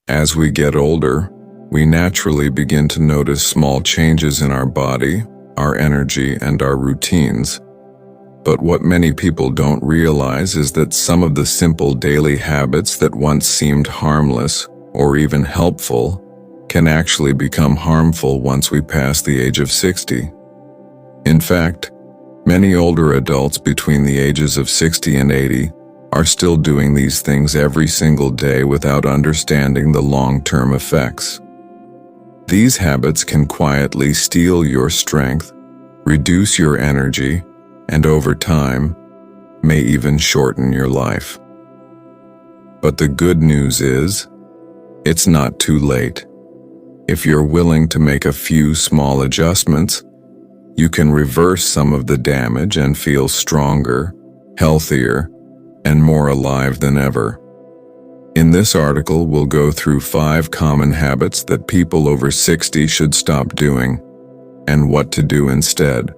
As we get older, we naturally begin to notice small changes in our body, our energy, and our routines. But what many people don't realize is that some of the simple daily habits that once seemed harmless or even helpful can actually become harmful once we pass the age of 60. In fact, many older adults between the ages of 60 and 80 are still doing these things every single day without understanding the long-term effects. These habits can quietly steal your strength, reduce your energy, and over time, may even shorten your life. But the good news is, it's not too late. If you're willing to make a few small adjustments, you can reverse some of the damage and feel stronger, healthier, and more alive than ever. In this article, we'll go through 5 common habits that people over 60 should stop doing, and what to do instead.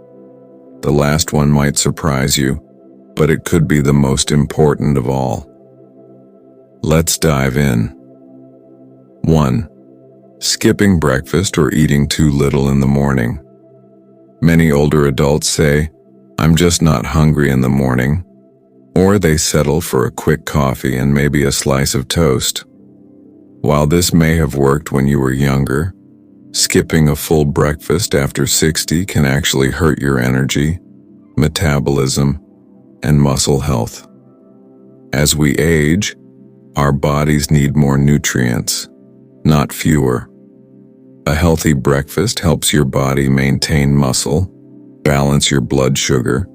The last one might surprise you, but it could be the most important of all. Let's dive in. 1. Skipping breakfast or eating too little in the morning. Many older adults say, "I'm just not hungry in the morning," or they settle for a quick coffee and maybe a slice of toast. While this may have worked when you were younger, skipping a full breakfast after 60 can actually hurt your energy, metabolism, and muscle health. As we age, our bodies need more nutrients, not fewer. A healthy breakfast helps your body maintain muscle, balance your blood sugar,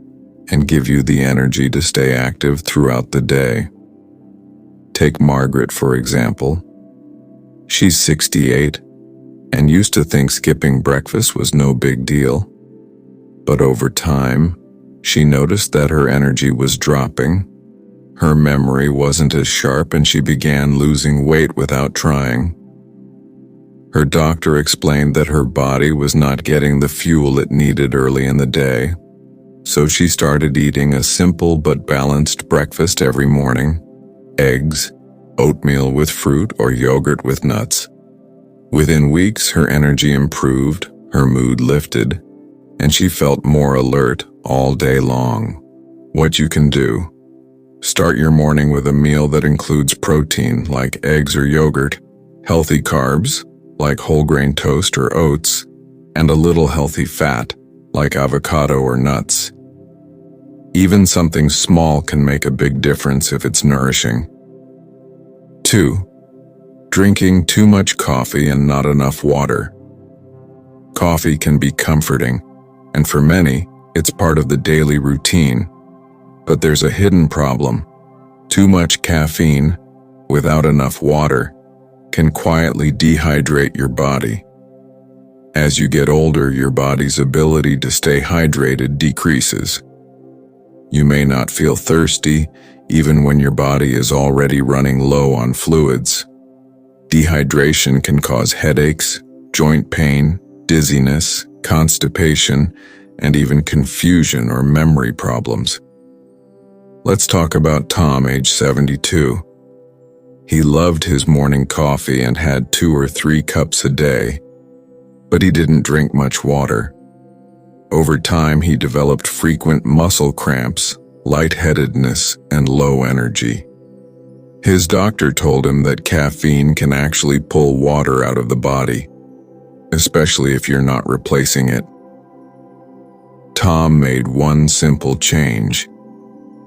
and give you the energy to stay active throughout the day. Take Margaret, for example. She's 68 and used to think skipping breakfast was no big deal. But over time, she noticed that her energy was dropping, her memory wasn't as sharp, and she began losing weight without trying. Her doctor explained that her body was not getting the fuel it needed early in the day, so she started eating a simple but balanced breakfast every morning: eggs, oatmeal with fruit, or yogurt with nuts. Within weeks, her energy improved, her mood lifted, and she felt more alert all day long. What you can do: start your morning with a meal that includes protein like eggs or yogurt, healthy carbs like whole grain toast or oats, and a little healthy fat like avocado or nuts. Even something small can make a big difference if it's nourishing. 2. Drinking too much coffee and not enough water. Coffee can be comforting, and for many, it's part of the daily routine. But there's a hidden problem. Too much caffeine, without enough water, can quietly dehydrate your body. As you get older, your body's ability to stay hydrated decreases. You may not feel thirsty, even when your body is already running low on fluids. Dehydration can cause headaches, joint pain, dizziness, constipation, and even confusion or memory problems. Let's talk about Tom, age 72. He loved his morning coffee and had 2 or 3 cups a day, but he didn't drink much water. Over time, he developed frequent muscle cramps, lightheadedness, and low energy. His doctor told him that caffeine can actually pull water out of the body, especially if you're not replacing it. Tom made one simple change.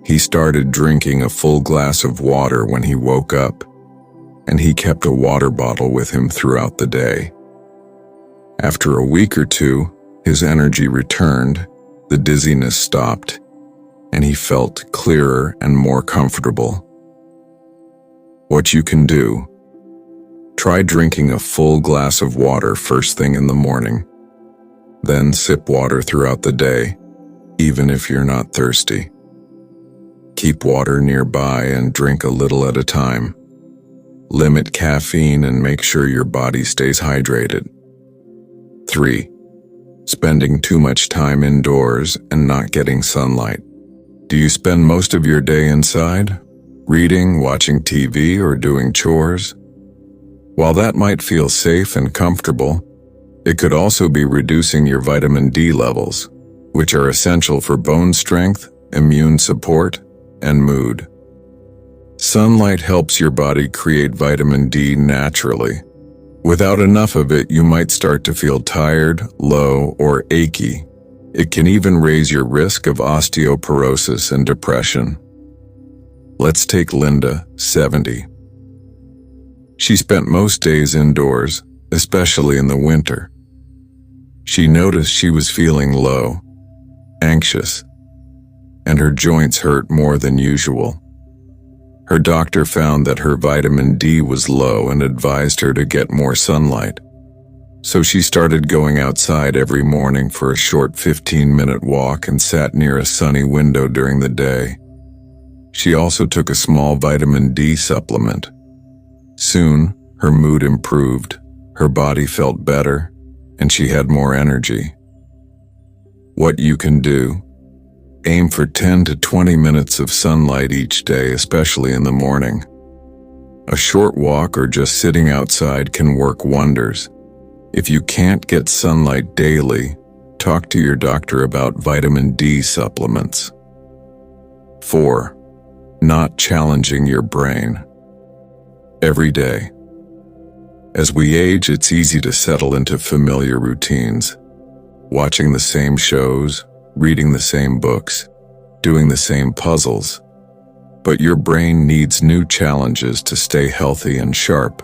He started drinking a full glass of water when he woke up, and he kept a water bottle with him throughout the day. After a week or 2, his energy returned, the dizziness stopped, and he felt clearer and more comfortable. What you can do: try drinking a full glass of water first thing in the morning. Then sip water throughout the day, even if you're not thirsty. Keep water nearby and drink a little at a time. Limit caffeine and make sure your body stays hydrated. 3. Spending too much time indoors and not getting sunlight. Do you spend most of your day inside, reading, watching TV, or doing chores? While that might feel safe and comfortable, it could also be reducing your vitamin D levels, which are essential for bone strength, immune support, and mood. Sunlight helps your body create vitamin D naturally. Without enough of it, you might start to feel tired, low, or achy. It can even raise your risk of osteoporosis and depression. Let's take Linda, 70. She spent most days indoors, especially in the winter. She noticed she was feeling low, anxious, and her joints hurt more than usual. Her doctor found that her vitamin D was low and advised her to get more sunlight. So she started going outside every morning for a short 15-minute walk and sat near a sunny window during the day. She also took a small vitamin D supplement. Soon, her mood improved, her body felt better, and she had more energy. What you can do: aim for 10 to 20 minutes of sunlight each day, especially in the morning. A short walk or just sitting outside can work wonders. If you can't get sunlight daily, talk to your doctor about vitamin D supplements. 4. Not challenging your brain. Every day. As we age, it's easy to settle into familiar routines, watching the same shows, reading the same books, doing the same puzzles. But your brain needs new challenges to stay healthy and sharp.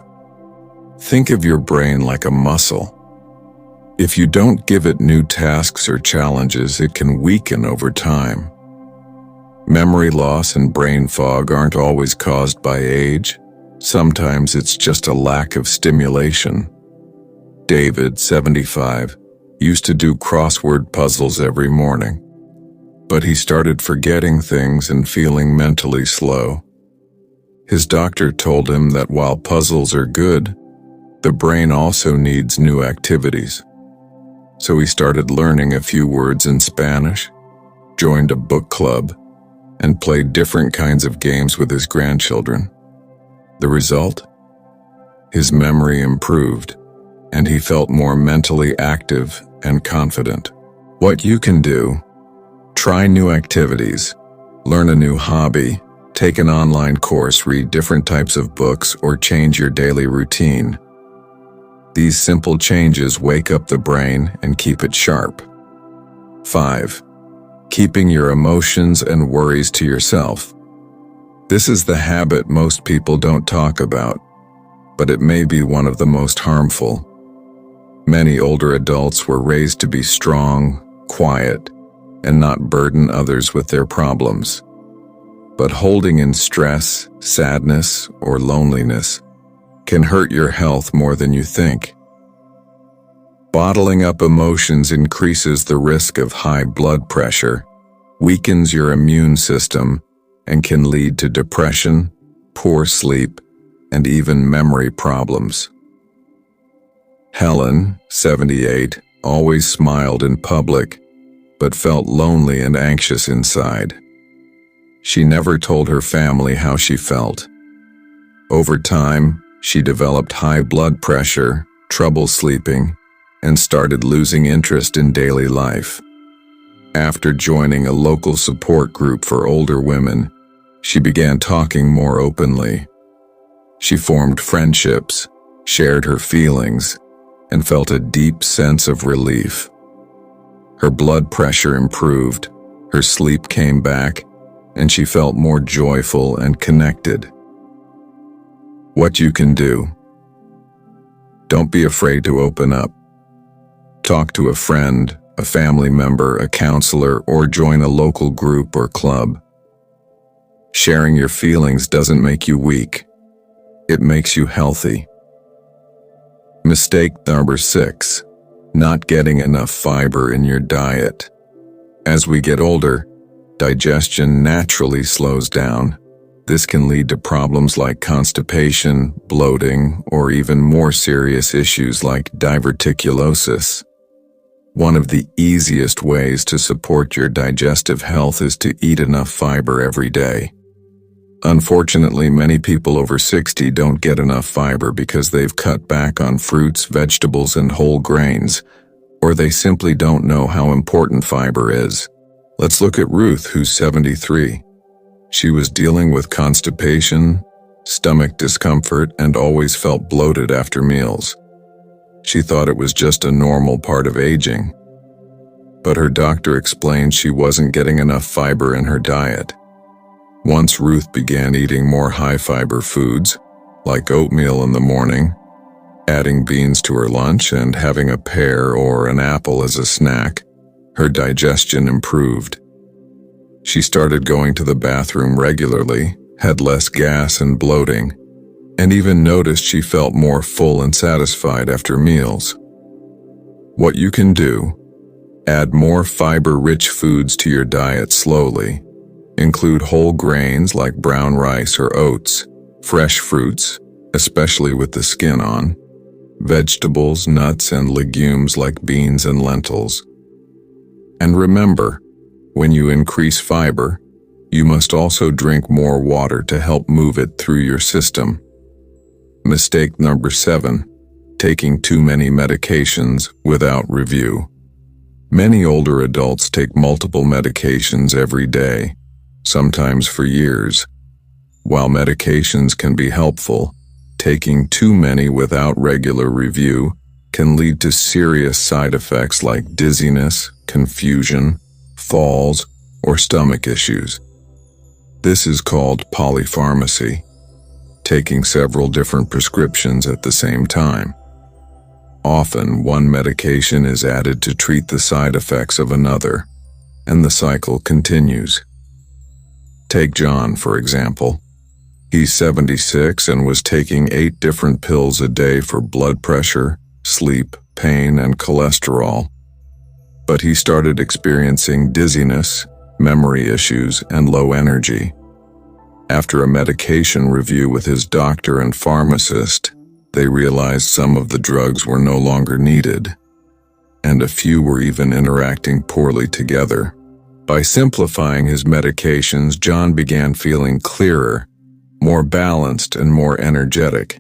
Think of your brain like a muscle. If you don't give it new tasks or challenges, it can weaken over time. Memory loss and brain fog aren't always caused by age. Sometimes it's just a lack of stimulation. David, 75, used to do crossword puzzles every morning. But he started forgetting things and feeling mentally slow. His doctor told him that while puzzles are good, the brain also needs new activities. So he started learning a few words in Spanish, joined a book club, and played different kinds of games with his grandchildren. The result? His memory improved, and he felt more mentally active and confident. What you can do: try new activities, learn a new hobby, take an online course, read different types of books, or change your daily routine. These simple changes wake up the brain and keep it sharp. 5. Keeping your emotions and worries to yourself. This is the habit most people don't talk about, but it may be one of the most harmful. Many older adults were raised to be strong, quiet, and not burden others with their problems. But holding in stress, sadness, or loneliness can hurt your health more than you think. Bottling up emotions increases the risk of high blood pressure, weakens your immune system, and can lead to depression, poor sleep, and even memory problems. Helen, 78, always smiled in public, but felt lonely and anxious inside. She never told her family how she felt. Over time, she developed high blood pressure, trouble sleeping, and started losing interest in daily life. After joining a local support group for older women, she began talking more openly. She formed friendships, shared her feelings, and felt a deep sense of relief. Her blood pressure improved, her sleep came back, and she felt more joyful and connected. What you can do: don't be afraid to open up. Talk to a friend, a family member, a counselor, or join a local group or club. Sharing your feelings doesn't make you weak. It makes you healthy. Mistake number 6. Not getting enough fiber in your diet. As we get older, digestion naturally slows down. This can lead to problems like constipation, bloating, or even more serious issues like diverticulosis. One of the easiest ways to support your digestive health is to eat enough fiber every day. Unfortunately, many people over 60 don't get enough fiber because they've cut back on fruits, vegetables, and whole grains, or they simply don't know how important fiber is. Let's look at Ruth, who's 73. She was dealing with constipation, stomach discomfort, and always felt bloated after meals. She thought it was just a normal part of aging. But her doctor explained she wasn't getting enough fiber in her diet. Once Ruth began eating more high-fiber foods, like oatmeal in the morning, adding beans to her lunch, and having a pear or an apple as a snack, her digestion improved. She started going to the bathroom regularly, had less gas and bloating, and even noticed she felt more full and satisfied after meals. What you can do: add more fiber-rich foods to your diet slowly. Include whole grains like brown rice or oats, fresh fruits, especially with the skin on, vegetables, nuts, and legumes like beans and lentils. And remember, when you increase fiber, you must also drink more water to help move it through your system. Mistake number 7, taking too many medications without review. Many older adults take multiple medications every day, sometimes for years. While medications can be helpful, taking too many without regular review can lead to serious side effects like dizziness, confusion, falls, or stomach issues. This is called polypharmacy, taking several different prescriptions at the same time. Often, one medication is added to treat the side effects of another, and the cycle continues. Take John, for example. He's 76 and was taking 8 different pills a day for blood pressure, sleep, pain, and cholesterol. But he started experiencing dizziness, memory issues, and low energy. After a medication review with his doctor and pharmacist, they realized some of the drugs were no longer needed, and a few were even interacting poorly together. By simplifying his medications, John began feeling clearer, more balanced, and more energetic.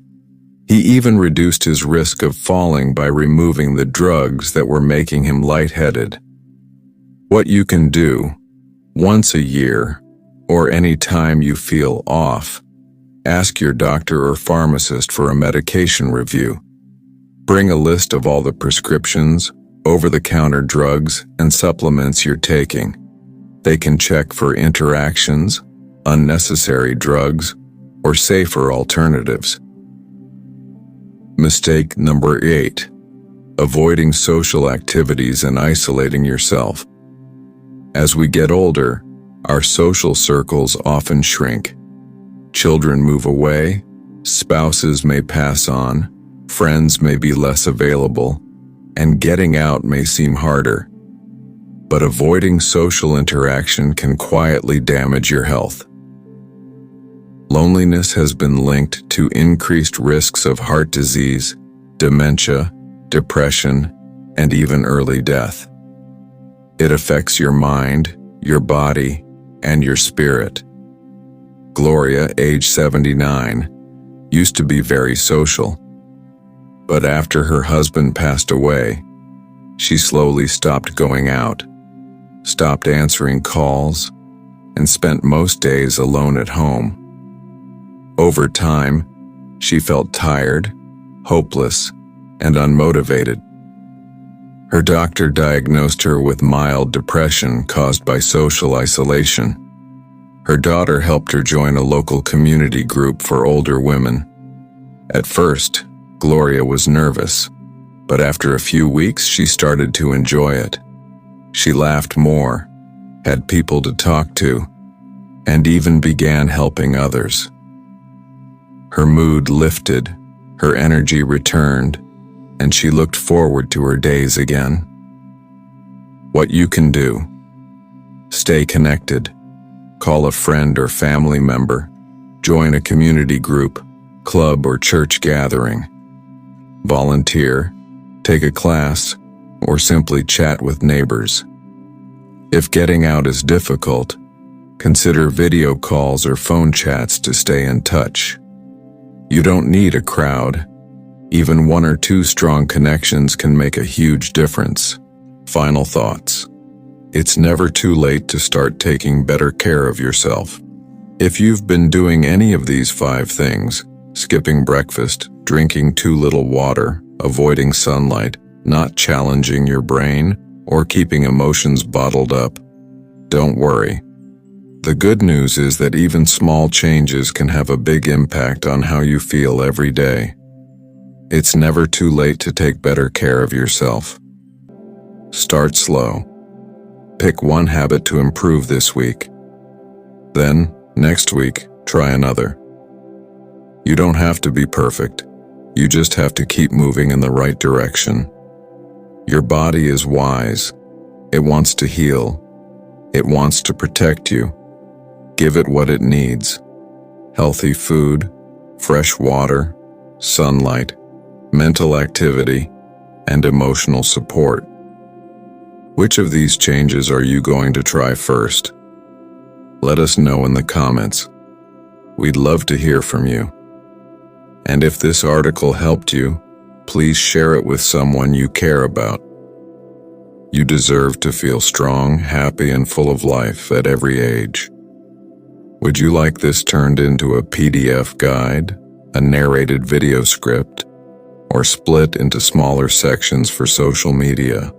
He even reduced his risk of falling by removing the drugs that were making him lightheaded. What you can do: once a year, or any time you feel off, ask your doctor or pharmacist for a medication review. Bring a list of all the prescriptions, over-the-counter drugs, and supplements you're taking. They can check for interactions, unnecessary drugs, or safer alternatives. Mistake number 8: avoiding social activities and isolating yourself. As we get older, our social circles often shrink. Children move away, spouses may pass on, friends may be less available, and getting out may seem harder. But avoiding social interaction can quietly damage your health. Loneliness has been linked to increased risks of heart disease, dementia, depression, and even early death. It affects your mind, your body, and your spirit. Gloria, age 79, used to be very social. But after her husband passed away, she slowly stopped going out, stopped answering calls, and spent most days alone at home. Over time, she felt tired, hopeless, and unmotivated. Her doctor diagnosed her with mild depression caused by social isolation. Her daughter helped her join a local community group for older women. At first, Gloria was nervous, but after a few weeks she started to enjoy it. She laughed more, had people to talk to, and even began helping others. Her mood lifted, her energy returned, and she looked forward to her days again. What you can do: stay connected. Call a friend or family member, join a community group, club, or church gathering. Volunteer, take a class, or simply chat with neighbors. If getting out is difficult, Consider video calls or phone chats to stay in touch. You don't need a crowd. Even one or two strong connections can make a huge difference. Final thoughts. It's never too late to start taking better care of yourself. If you've been doing any of these 5 things, skipping breakfast, drinking too little water, avoiding sunlight, not challenging your brain, or keeping emotions bottled up, don't worry. The good news is that even small changes can have a big impact on how you feel every day. It's never too late to take better care of yourself. Start slow. Pick one habit to improve this week. Then, next week, try another. You don't have to be perfect. You just have to keep moving in the right direction. Your body is wise. It wants to heal. It wants to protect you. Give it what it needs. Healthy food, fresh water, sunlight, mental activity, and emotional support. Which of these changes are you going to try first? Let us know in the comments. We'd love to hear from you. And if this article helped you, please share it with someone you care about. You deserve to feel strong, happy, and full of life at every age. Would you like this turned into a PDF guide, a narrated video script, or split into smaller sections for social media?